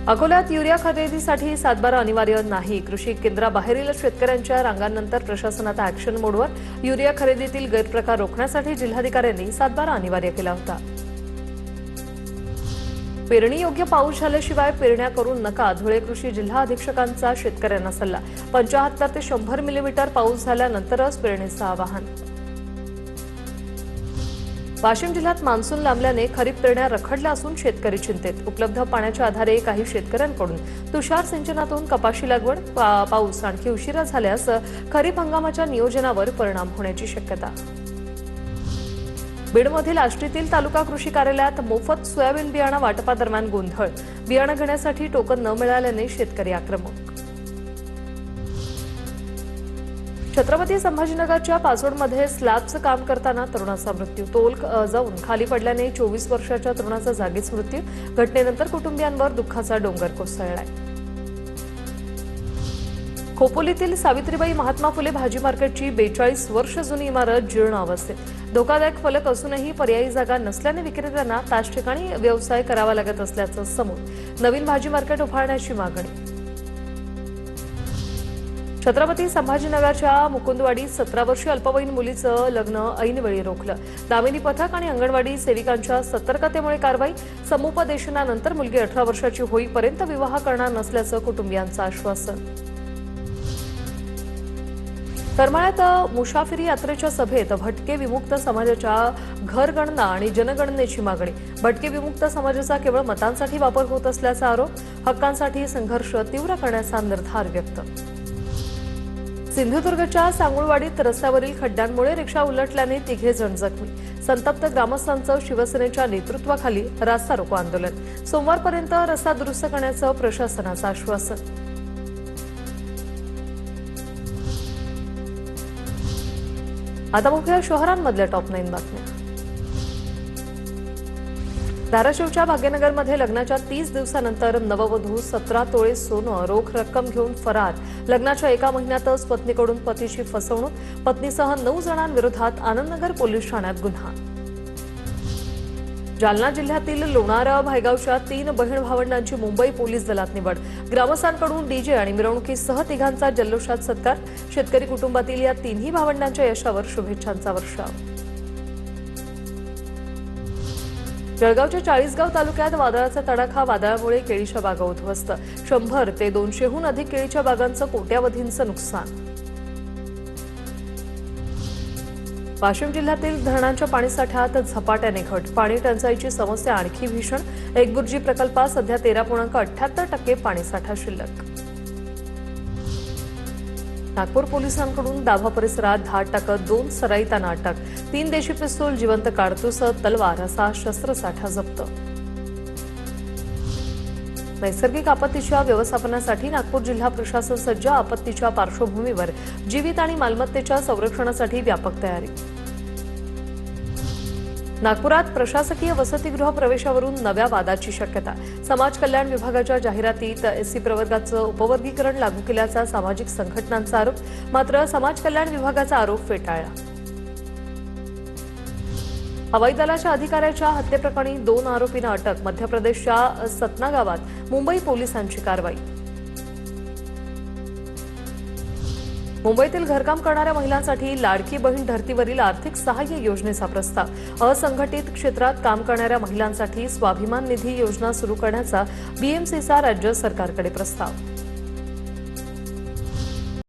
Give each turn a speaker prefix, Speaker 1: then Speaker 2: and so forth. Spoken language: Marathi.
Speaker 1: अकोल्यात युरिया खरेदीसाठी सातबारा अनिवार्य नाही। कृषी केंद्राबाहेरील शेतकऱ्यांच्या रांगांनंतर प्रशासनात ॲक्शन मोडवर युरिया खरेदीतील गैरप्रकार रोखण्यासाठी जिल्हाधिकाऱ्यांनी सातबारा अनिवार्य केला होता। पेरणी योग्य पाऊस झाल्याशिवाय पेरण्या करू नका, धुळे कृषी जिल्हा अधीक्षकांचा शेतकऱ्यांना सल्ला। 75 ते 100 मिलीमीटर पाऊस झाल्यानंतरच पेरणीचं आवाहन। वाशिम जिल्ह्यात मान्सून लांबल्याने खरीप पेरण्या रखडल्या असून शेतकरी चिंतेत। उपलब्ध पाण्याच्या आधारे काही शेतकऱ्यांकडून तुषार सिंचनातून कपाशी लागवड, पाऊस आणखी उशिरा झाल्यास खरीप हंगामाच्या नियोजनावर परिणाम होण्याची शक्यता। बीडमधील आष्टीतील तालुका कृषी कार्यालयात मोफत सोयाबीन बियाणं वाटपादरम्यान गोंधळ। बियाणं घेण्यासाठी टोकन न मिळाल्याने शेतकरी आक्रमक। छत्रपती संभाजीनगरच्या पाचोडमध्ये स्लॅबचं काम करताना तरुणाचा मृत्यू। तोल जाऊन खाली पडल्याने 24 वर्षाच्या तरुणाचा जागीच मृत्यू। घटनेनंतर कुटुंबियांवर दुःखाचा डोंगर कोसळलाय। खोपोलीतील सावित्रीबाई महात्मा फुले भाजी मार्केटची 42 वर्ष जुनी इमारत जीर्ण अवस्थेत। धोकादायक फलक असूनही पर्यायी जागा नसल्याने विक्रेत्यांना त्याच ठिकाणी व्यवसाय करावा लागत असल्याचं समोर। नवीन भाजी मार्केट उभारण्याची मागणी। छत्रपती संभाजीनगरच्या मुकुंदवाडीत 17 वर्षीय अल्पवयीन मुलीचं लग्न ऐनवेळी रोखलं। दामिनी पथक आणि अंगणवाडी सेविकांच्या सतर्कतेमुळे कारवाई। समुपदेशनानंतर मुलगी 18 वर्षाची होईपर्यंत विवाह करणार नसल्याचं कुटुंबियांचं आश्वासन। करमाळ्यात मुसाफिरी यात्रेच्या सभेत भटके विमुक्त समाजाच्या घरगणना आणि जनगणनेची मागणी। भटके विमुक्त समाजाचा केवळ मतांसाठी वापर होत असल्याचा आरोप। हक्कांसाठी संघर्ष तीव्र करण्याचा निर्धार व्यक्त। सिंधुदुर्गच्या सांगुळवाडीत रस्त्यावरील खड्ड्यांमुळे रिक्षा उलटल्याने 3 जण जखमी। संतप्त ग्रामस्थांचं शिवसेनेच्या नेतृत्वाखाली रास्ता रोको आंदोलन। सोमवारपर्यंत रस्ता दुरुस्त करण्याचं प्रशासनाचं आश्वासन। आता बघूया शहरांमधल्या टॉप 9 बातम्या। धाराशिवच्या भाग्यनगरमध्ये लग्नाच्या 30 दिवसानंतर नववधू 17 तोळे सोनं रोख रक्कम घेऊन फरार। लग्नाच्या 1 महिन्यातच पत्नीकडून पतीची फसवणूक। पत्नीसह 9 जणांविरोधात आनंदनगर पोलीस ठाण्यात गुन्हा। जालना जिल्ह्यातील लोणार भायगावच्या 3 बहीण भावंडांची मुंबई पोलीस दलात निवड। ग्रामस्थांकडून डीजे आणि मिरवणुकीसह तिघांचा जल्लोषात सत्कार। शेतकरी कुटुंबातील या 3ही भावंडांच्या यशावर शुभेच्छांचा वर्षाव। जळगावच्या चाळीसगाव तालुक्यात वादळाचा तडाखा। वादळामुळे केळीच्या बागा उद्ध्वस्त। 100 ते 200हून अधिक केळीच्या बागांचं कोट्यावधींचं नुकसान। वाशिम जिल्ह्यातील धरणांच्या पाणीसाठ्यात झपाट्याने घट। पाणी टंचाईची समस्या आणखी भीषण। एकबुर्जी प्रकल्पात सध्या 13.78% पाणीसाठा शिल्लक। नागपूर पोलिसांकडून दाभा परिसरात धाड टाकत 2 सराईतांना अटक। 3 देशी पिस्तूल, जिवंत काडतूस, तलवार असा शस्त्रसाठा जप्त। नैसर्गिक आपत्तीच्या व्यवस्थापनासाठी नागपूर जिल्हा प्रशासन सज्ज। आपत्तीच्या पार्श्वभूमीवर जीवित आणि मालमत्तेच्या संरक्षणासाठी व्यापक तयारी। नागपुरात प्रशासकीय वसतिगृह प्रवेशावरून नव्या वादाची शक्यता। समाज कल्याण विभागाच्या जाहिरातीत एससी प्रवर्गाचं उपवर्गीकरण लागू केल्याचा सामाजिक संघटनांचा आरोप। मात्र समाज कल्याण विभागाचा आरोप फेटाळला। हवाई दलाच्या अधिकाऱ्याच्या हत्येप्रकरणी 2 आरोपींना अटक। मध्य प्रदेशच्या सतना गावात मुंबई पोलिसांची कारवाई। मुंबईतील घरकाम करणाऱ्या महिलांसाठी लाडकी बहीण धर्तीवरील आर्थिक सहाय्य योजनेचा प्रस्ताव। असंघटित क्षेत्रात काम करणाऱ्या महिलांसाठी स्वाभिमान निधी योजना सुरू करण्याचा बीएमसीचा राज्य सरकारकडे प्रस्ताव।